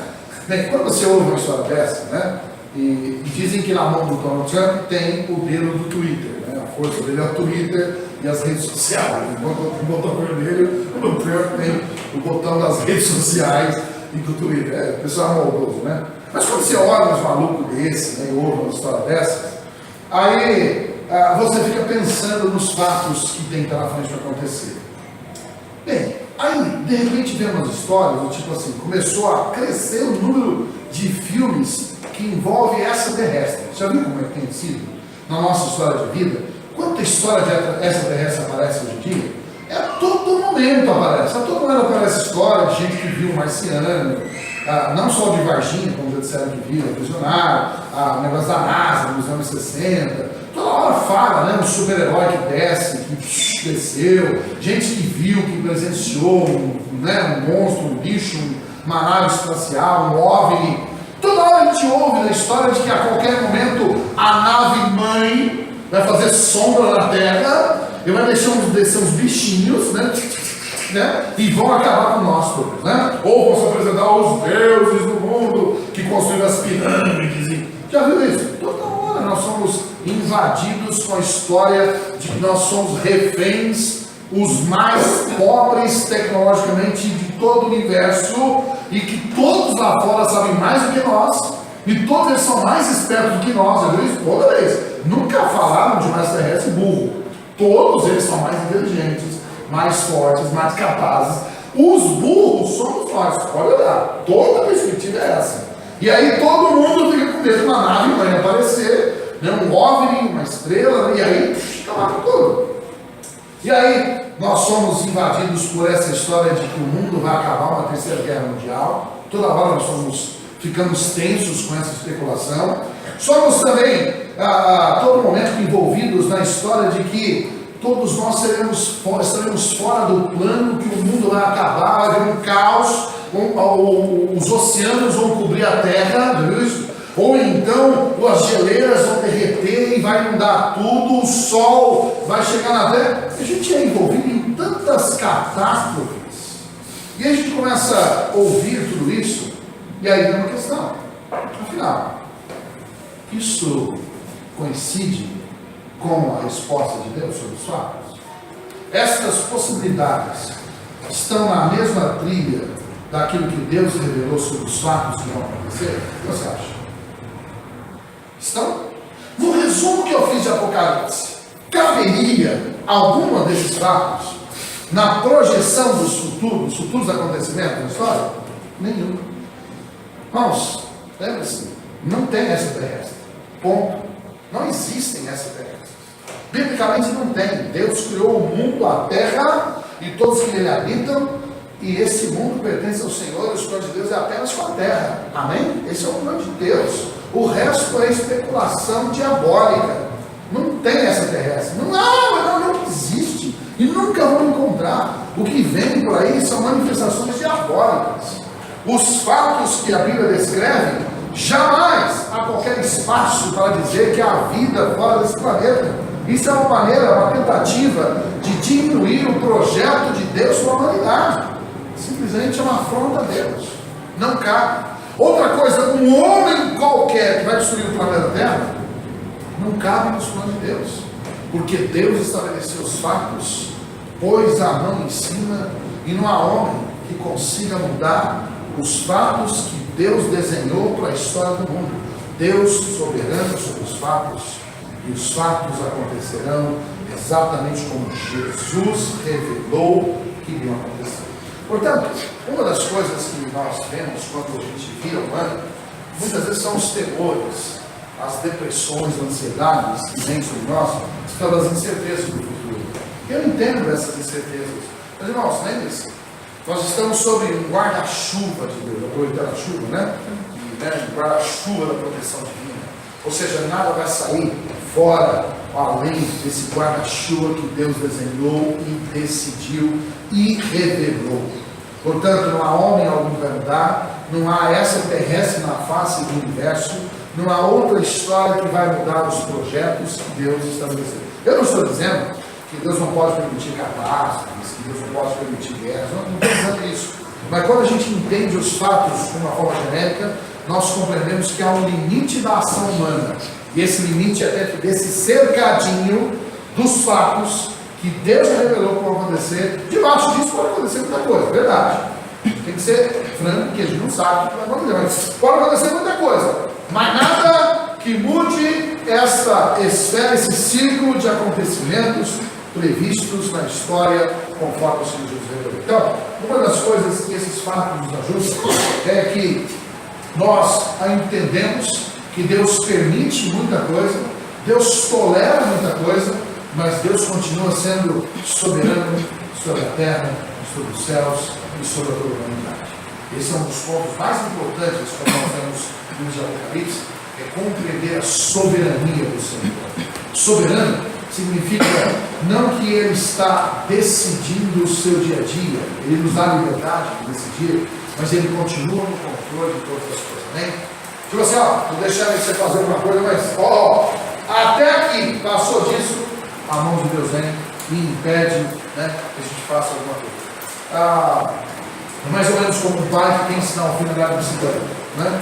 Bem, quando você ouve uma história dessa, né, e dizem que na mão do Donald Trump tem o dedo do Twitter, né, a força dele é o Twitter e as redes sociais. Enquanto o botão vermelho, o Trump tem o botão das redes sociais e do Twitter. O pessoal é maldoso, né? Mas quando você olha uns malucos desse, né, e ouve uma história dessa, aí você fica pensando nos fatos que tem pela frente para acontecer. Bem, aí de repente vem umas histórias do tipo assim, começou a crescer o número de filmes que envolvem extraterrestre. Já viu como é que tem sido na nossa história de vida? Quanta história de extraterrestre aparece hoje em dia? A todo momento aparece. A todo momento aparece história de gente que viu um marciano, não só de Varginha, como já disseram que viram, visionário, o negócio da NASA nos anos 60. Toda hora fala, né? Um super-herói que desce, que desceu, gente que viu, que presenciou né, um monstro, um bicho, uma nave espacial, um OVNI. Toda hora a gente ouve a história de que a qualquer momento a nave-mãe vai fazer sombra na Terra e vai descer uns bichinhos, né? E vão acabar com nós todos, né? Ou vão se apresentar os deuses do mundo que construíram as pirâmides. Já viu isso? Toda hora nós somos invadidos com a história de que nós somos reféns, os mais pobres tecnologicamente de todo o universo, e que todos lá fora sabem mais do que nós, e todos eles são mais espertos do que nós. Já viu isso? Toda vez. Nunca falaram de um extraterrestre burro. Todos eles são mais inteligentes, mais fortes, mais capazes. Os burros somos nós. Olha lá, toda a perspectiva é essa. E aí todo mundo fica com medo de uma nave vai aparecer, né, um OVNI, uma estrela, e aí acaba com tudo. E aí nós somos invadidos por essa história de que o mundo vai acabar, uma terceira guerra mundial. Toda hora nós ficamos tensos com essa especulação. Somos também a todo momento envolvidos na história de que todos nós estaremos fora do plano, que o mundo vai acabar, vai haver um caos, os oceanos vão cobrir a terra, viu isso? Ou então as geleiras vão derreter e vai inundar tudo, o sol vai chegar na terra. A gente é envolvido em tantas catástrofes. E a gente começa a ouvir tudo isso, e aí tem uma questão. Afinal, isso coincide com a resposta de Deus sobre os fatos? Estas possibilidades estão na mesma trilha daquilo que Deus revelou sobre os fatos que vão acontecer? O que você acha? Estão? No resumo que eu fiz de Apocalipse, caberia alguma desses fatos na projeção dos futuros acontecimentos da história? Nenhum. Irmãos, lembre-se, não tem extraterrestre. Ponto. Não existem extraterrestres. Biblicamente não tem. Deus criou o mundo, a terra e todos que nele habitam, e esse mundo pertence ao Senhor, e os planos de Deus é apenas com a terra. Amém? Esse é o plano de Deus. O resto é especulação diabólica. Não tem extraterrestre. Não existe. E nunca vão encontrar. O que vem por aí são manifestações diabólicas. Os fatos que a Bíblia descreve, jamais há qualquer espaço para dizer que há vida fora desse planeta. Isso é uma maneira, uma tentativa de diminuir o projeto de Deus para a humanidade. Simplesmente é uma afronta a Deus. Não cabe. Outra coisa, um homem qualquer que vai destruir o planeta Terra, não cabe nos planos de Deus. Porque Deus estabeleceu os fatos, pôs a mão em cima, e não há homem que consiga mudar os fatos que Deus desenhou para a história do mundo. Deus soberano sobre os fatos, e os fatos acontecerão exatamente como Jesus revelou que iriam acontecer. Portanto, uma das coisas que nós vemos quando a gente vira humano, muitas vezes são os temores, as depressões, as ansiedades que vêm sobre nós, pelas incertezas do futuro. Eu entendo essas incertezas, mas irmãos, lembre-se, nós estamos sob um guarda-chuva de Deus, aproveitando a chuva, né? Um guarda-chuva da proteção divina. Ou seja, nada vai sair fora, além desse guarda-chuva que Deus desenhou e decidiu e revelou. Portanto, não há homem algum que vai mudar, não há extraterrestre na face do universo, não há outra história que vai mudar os projetos que Deus estabeleceu. Eu não estou dizendo que Deus não pode permitir catástrofes, que Deus não pode permitir guerras, não estou dizendo isso. Mas quando a gente entende os fatos de uma forma genérica, nós compreendemos que há um limite da ação humana. E esse limite é dentro desse cercadinho dos fatos que Deus revelou que vão acontecer. Debaixo disso pode acontecer muita coisa, verdade. Tem que ser franco, porque a gente não sabe o que vai acontecer. Mas pode acontecer muita coisa. Mas nada que mude essa esfera, esse círculo de acontecimentos previstos na história, conforme o Senhor Jesus revelou. Então, uma das coisas que esses fatos nos ajudam é que nós entendemos que Deus permite muita coisa, Deus tolera muita coisa, mas Deus continua sendo soberano sobre a terra, sobre os céus e sobre a toda a humanidade. Esse é um dos pontos mais importantes quando nós vemos no livro de Apocalipse, é compreender a soberania do Senhor. Soberano significa não que Ele está decidindo o seu dia a dia, Ele nos dá a liberdade de decidir, mas Ele continua no controle de todas as coisas. Amém? Tipo assim, estou deixando você fazer alguma coisa, mas até aqui, passou disso, a mão de Deus vem e impede, né, que a gente faça alguma coisa. É mais ou menos como um pai que quer ensinar um filho a andar de bicicleta, né?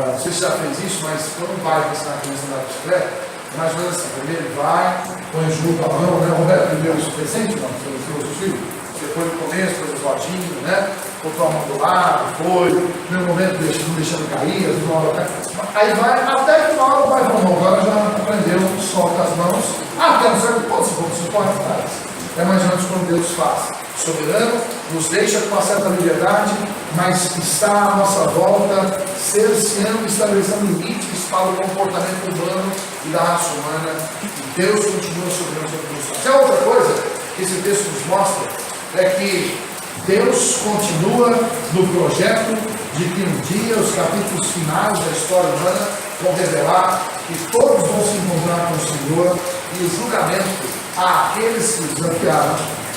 Não sei se você já fez isso, mas quando um pai quer ensinar a criança a andar de bicicleta, é mais ou menos assim: primeiro ele vai, põe junto a mão, né? Roberto, primeiro isso presente, não, você ensinou o seu filho, você foi no começo, foi no rodinho, né? Botou a mão do lado, foi, no primeiro momento não deixando cair, às vezes uma hora aí vai, até que uma hora o pai falou: agora já aprendeu, solta as mãos, até um certo ponto, você pode atrás. É mais ou menos como Deus faz. Soberano, nos deixa com uma certa liberdade, mas está à nossa volta, cerceando e estabelecendo limites para o comportamento humano e da raça humana. E Deus continua soberano sobre isso. A outra coisa que esse texto nos mostra é que Deus continua no projeto de que um dia os capítulos finais da história humana vão revelar que todos vão se encontrar com o Senhor e o julgamento àqueles que desafiaram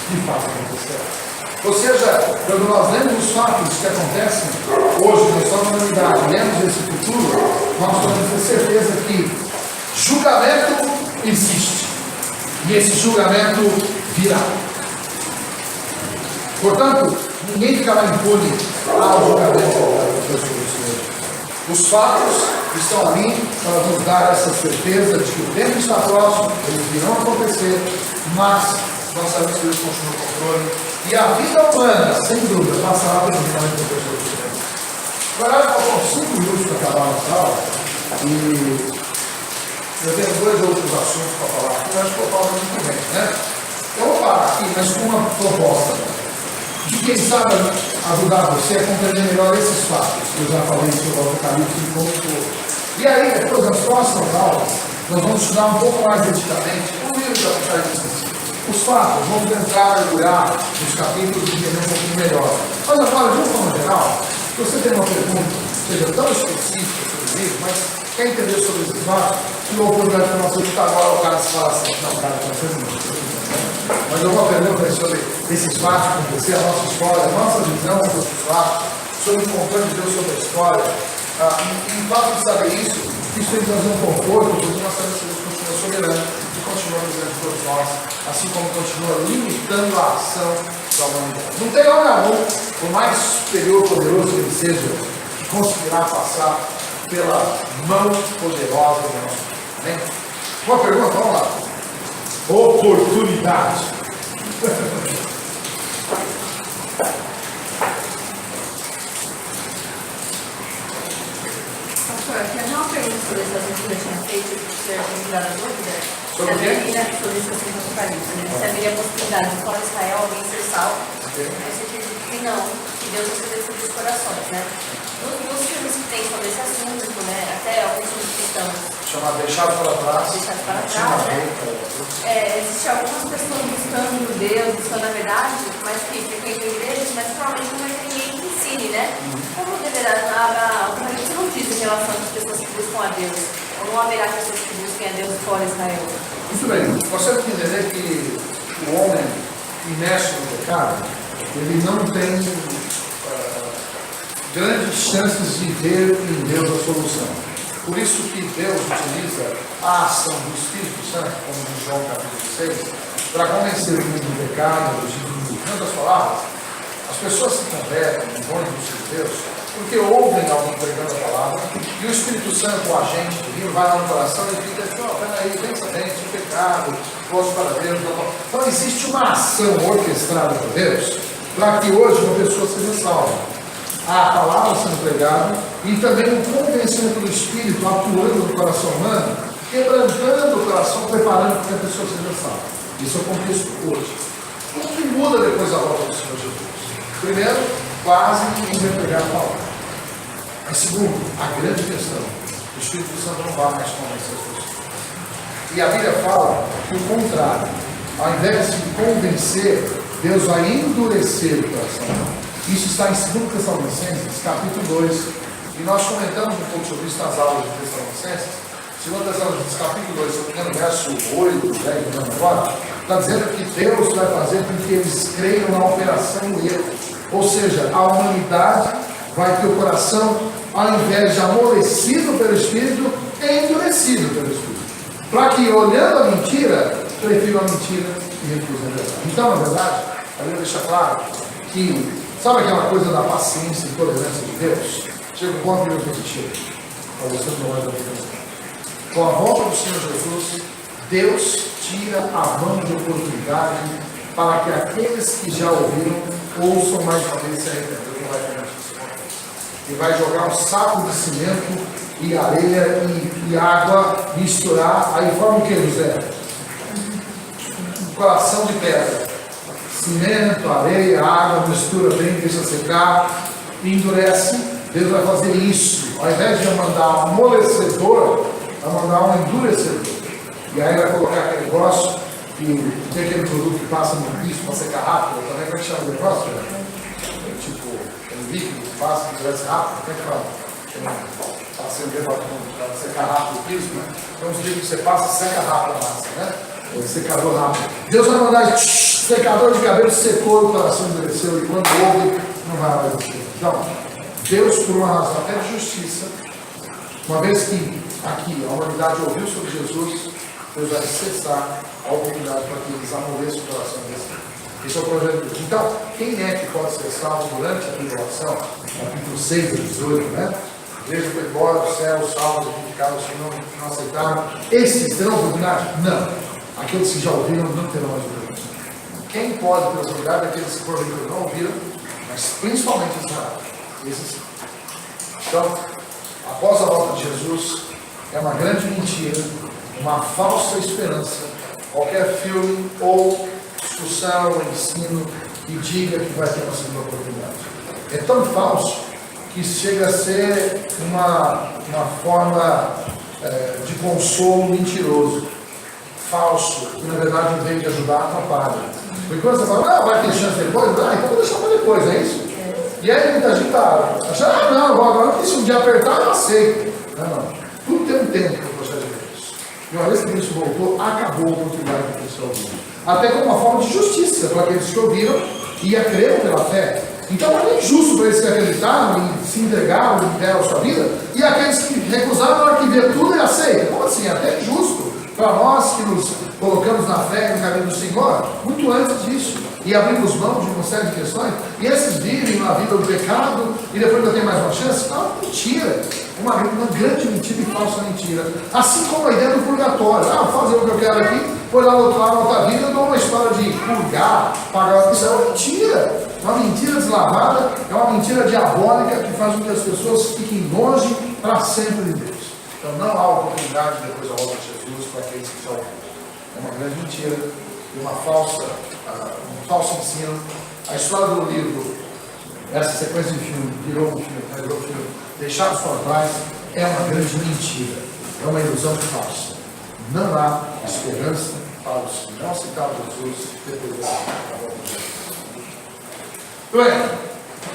de fato acontecerá. Ou seja, quando nós lemos os fatos que acontecem hoje na história da humanidade, lemos esse futuro, nós podemos ter certeza que julgamento existe e esse julgamento virá. Portanto, ninguém ficará impune ao julgamento das pessoas do Senhor. Os fatos estão ali para nos dar essa certeza de que o tempo está próximo, eles virão acontecer, mas nós sabemos que Deus continua no controle e a vida humana, sem dúvida, passará pelo julgamento das pessoas do Senhor. Agora, faltam 5 minutos para acabar a nossa aula e eu tenho 2 outros assuntos para falar aqui, mas acho que eu falo muito bem, né? Então, parar aqui, mas com uma proposta de quem sabe ajudar você a compreender melhor esses fatos que eu já falei sobre o Apocalipse e como todo. E aí, depois das próximas aulas, nós vamos estudar um pouco mais dedicadamente o livro do Apocalipse. Os fatos, vamos tentar mergulhar nos capítulos e entender um pouquinho melhor. Mas agora, de uma forma geral, se você tem uma pergunta, seja tão específica sobre o livro, mas quer entender sobre esses fatos, se a oportunidade para você escutar agora, o cara se fala assim, não, cara, está sendo muito. Mas eu vou aprender sobre esses fatos que aconteceram, a nossa história, a nossa visão sobre esses fatos, sobre o controle de Deus sobre a história. E o fato de saber isso tem que trazer um conforto, porque nós sabemos que Deus continua soberano e continua dizendo de todos nós, assim como continua limitando a ação da humanidade. Não tem homem algum, por mais superior, poderoso que ele seja, que conseguirá passar pela mão poderosa de Deus. Amém? Uma pergunta, vamos lá. Oportunidade. Pastor, tem uma pergunta sobre esse assunto que eu tinha feito, que o senhor tinha me dado a dúvida. Sobre o quê? Sobre esse assunto do Apocalipse, né? Se haveria a possibilidade de fora de Israel alguém ser salvo. Okay. Aí você diz que não, que Deus vai decidir os corações, né? Nos filmes que tem sobre esse assunto, né? Até alguns filmes cristãos. Chamado Deixado para Trás. Deixado para trás, né? Existem algumas pessoas buscando Deus, buscando a verdade, mas que frequentam igrejas, mas provavelmente não vai ter ninguém que ensine, né? Como deverá o Apocalipse não diz em relação às pessoas que buscam a Deus? Ou não haverá pessoas que busquem a Deus fora de Israel? Muito bem, nós temos que entender que o homem imerso no pecado, ele não tem grandes chances de ver em Deus a solução. Por isso que Deus utiliza a ação do Espírito Santo, como diz João capítulo 6, para convencer o mundo do pecado, em outras palavras, as pessoas se convertem e vão em busca de Deus, porque ouvem alguém pregando a palavra, e o Espírito Santo, o agente divino, vai lá no coração e fica assim, peraí, pensa bem, isso é pecado, gosto para Deus. Então existe uma ação orquestrada por Deus, para que hoje uma pessoa seja salva. A palavra sendo pregada e também o convencimento do Espírito atuando no coração humano, quebrantando o coração, preparando para que a pessoa seja salva. Isso é o contexto hoje. O que muda depois da volta do Senhor Jesus? Primeiro, quase ninguém vai pregar a palavra. Mas segundo, a grande questão, o Espírito Santo não vai mais convencer as pessoas. E a Bíblia fala que o contrário, ao invés de convencer, Deus vai endurecer o coração. Isso está em 2 Tessalonicenses, capítulo 2. E nós comentamos um pouco sobre isso nas aulas de Tessalonicenses. 2 Tessalonicenses, capítulo 2, se não me engano, verso 8, 10, não lembro agora, está dizendo que Deus vai fazer com que eles creiam na operação do erro. Ou seja, a humanidade vai ter o coração, ao invés de amolecido pelo Espírito, endurecido pelo Espírito. Para que, olhando a mentira, prefiram a mentira e recusem a verdade. Então, na verdade, a Bíblia deixa claro que, sabe aquela coisa da paciência e tolerância de Deus? Chega um ponto que Deus vai chega. Para você não vai dar. Com a volta do Senhor Jesus, Deus tira a mão de oportunidade para que aqueles que já ouviram ouçam mais uma vez e se arrependam. Não vai permitir isso. Ele vai jogar um saco de cimento e areia e água, misturar. Aí forma o que, José? Um coração de pedra. Cimento, areia, água, mistura bem, deixa secar, endurece. Deus vai fazer isso. Ao invés de mandar um amolecedor, vai mandar um endurecedor. E aí vai colocar aquele negócio, e tem aquele produto que passa no piso para secar rápido. Também como é que chama o negócio? Tipo, aquele líquido que passa para endurece rápido. Como é que fala? Passa o dedo para secar rápido o piso, né? Então os líquidos que você passa, seca rápido a massa, né? O secador rápido. Deus vai mandar secador de cabelo, secou, o coração endureceu, e quando ouve, não vai mais existir. Então, Deus, por uma razão até de justiça, uma vez que aqui a humanidade ouviu sobre Jesus, Deus vai cessar a oportunidade para que eles amoleçam o coração desse. Esse é o projeto de Deus. Então, quem é que pode ser salvo durante a tribulação? Capítulo 6 a 18, né? A igreja foi embora do céu, os salvos, edificados, que não aceitaram. Esses terão oportunidade? Não. Aqueles que já ouviram não terão mais oportunidade. Quem pode ter oportunidade é aqueles que porventura não ouviram, mas principalmente Israel. Esses. Então, após a volta de Jesus, é uma grande mentira, uma falsa esperança. Qualquer filme ou discussão, ensino e diga que vai ter uma segunda oportunidade. É tão falso que chega a ser uma forma de consolo mentiroso. Falso, que na verdade, em vez de ajudar, atrapalha. Porque quando você fala, vai ter chance depois, então vou deixar para depois, é isso? E aí muita gente está achando, não, agora se um dia apertar, eu aceito. Não. Tudo tem um tempo para o processo de Deus. E uma vez que Cristo voltou, acabou a oportunidade para Cristo ouvir. Até como uma forma de justiça para aqueles que ouviram e a creram pela fé. Então não é injusto para eles que acreditaram e se entregaram e deram a sua vida, e aqueles que recusaram, na hora que vê tudo e aceitam. Como assim? É até injusto para nós que nos colocamos na fé e no caminho do Senhor, muito antes disso, e abrimos mão de uma série de questões, e esses vivem uma vida do pecado, e depois ainda tem mais uma chance. Não, mentira, uma grande mentira e falsa mentira. Assim como a ideia do purgatório, vou fazer o que eu quero aqui, vou lá no outro lado, na outra vida, eu dou uma história de purgar, pagar. Isso é uma mentira, uma mentira deslavada, é uma mentira diabólica que faz com que as pessoas fiquem longe para sempre de Deus. Então não há oportunidade depois da volta de Jesus para aqueles que são. É uma grande mentira e um falso ensino. A história do livro, essa sequência de filme, virou um filme, Deixados para Trás, é uma grande mentira. É uma ilusão falsa. Não há esperança para os que não aceitaram Jesus depois da volta de Jesus. Muito bem,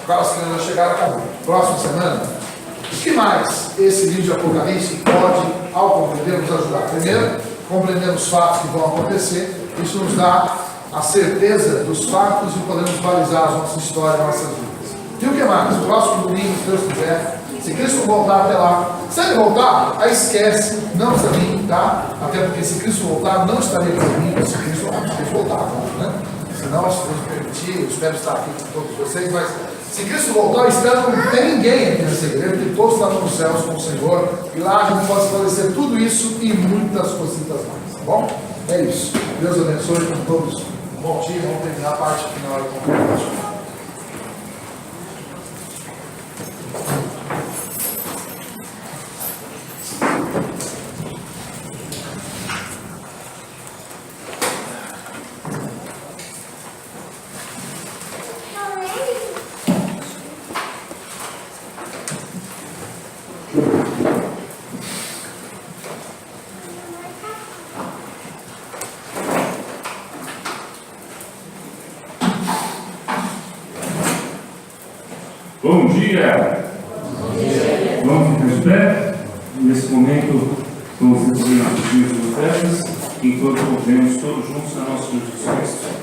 agora as crianças chegaram, acabou. Próxima semana. O que mais esse livro de Apocalipse pode, ao compreender, nos ajudar? Primeiro, compreender os fatos que vão acontecer. Isso nos dá a certeza dos fatos e podemos balizar a nossa história, as nossas vidas. E o que mais? O próximo domingo, se Deus quiser, se Cristo voltar até lá, se ele voltar, aí esquece, não precisa vir, tá? Até porque se Cristo voltar, não estarei comigo, se Cristo voltar, né? Senão, se Deus permitir, eu espero estar aqui com todos vocês, mas se Cristo voltar, eu espero que não tem ninguém aqui nessa igreja, porque todos estão nos céus com o Senhor, e lá a gente pode esclarecer tudo isso e muitas cositas mais, tá bom? É isso. Deus abençoe com todos. Bom dia, vamos terminar a parte final do convite. Bom dia! Vamos ficar de pé? Nesse momento, vamos recolher nossos dias de ofertas, enquanto movemos todos juntos na nossa justiça.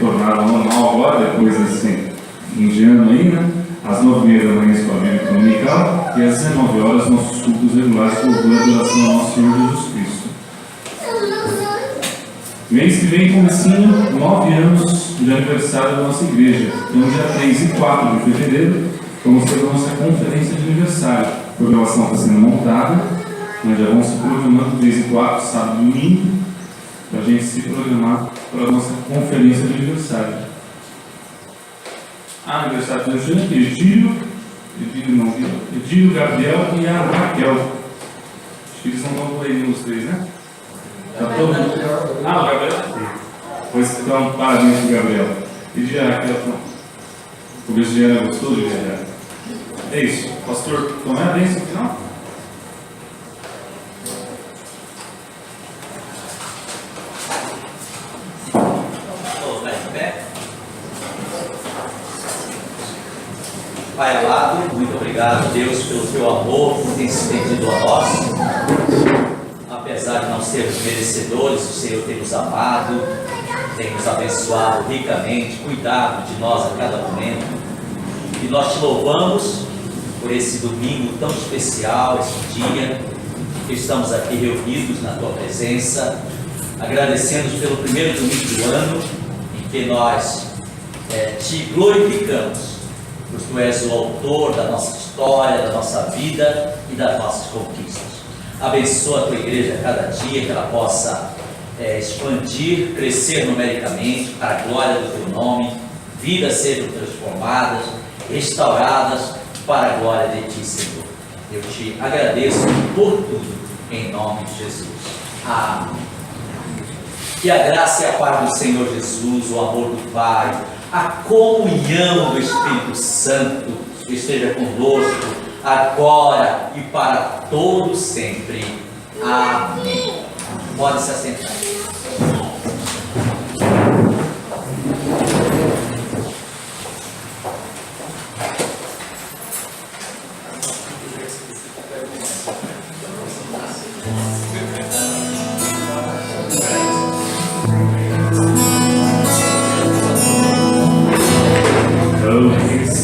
retornar ao normal agora, depois desse fim de ano aí, né? Às 9h30 da manhã, escola bíblica dominical, e às 19 horas, nossos cultos regulares por louvor e adoração ao nosso Senhor Jesus Cristo. Mês que vem, comecinho, 9 anos de aniversário da nossa igreja. Então, dia 3 e 4 de fevereiro, vamos ter a nossa conferência de aniversário. A programação está sendo montada, nós já vamos se programando 3 e 4, sábado e domingo, para a gente se programar para a nossa conferência de aniversário. Aniversário do Edílio, Gabriel e a Raquel. Acho que eles não estão por aí nos 3, né? Tá todo mundo? Ah, o Gabriel? Pois então, parabéns pro Gabriel. E de Raquel, não. O Cristiano gostou de viajar? É isso. Pastor, tomé a bênção no final? Pai amado, muito obrigado, Deus, pelo teu amor que tem se estendido a nós. Apesar de não sermos merecedores, o Senhor tem nos amado, tem nos abençoado ricamente, cuidado de nós a cada momento. E nós te louvamos por esse domingo tão especial, esse dia que estamos aqui reunidos na tua presença, agradecendo pelo primeiro domingo do ano em que nós te glorificamos. Pois tu és o autor da nossa história, da nossa vida e das nossas conquistas. Abençoa a tua igreja a cada dia, que ela possa expandir, crescer numericamente para a glória do teu nome, vidas sejam transformadas, restauradas para a glória de ti, Senhor. Eu te agradeço por tudo, em nome de Jesus. Amém. Que a graça e a paz do Senhor Jesus, o amor do Pai, a comunhão do Espírito Santo esteja conosco agora e para todos sempre. Amém. Pode se assentar.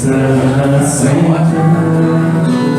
Está sentado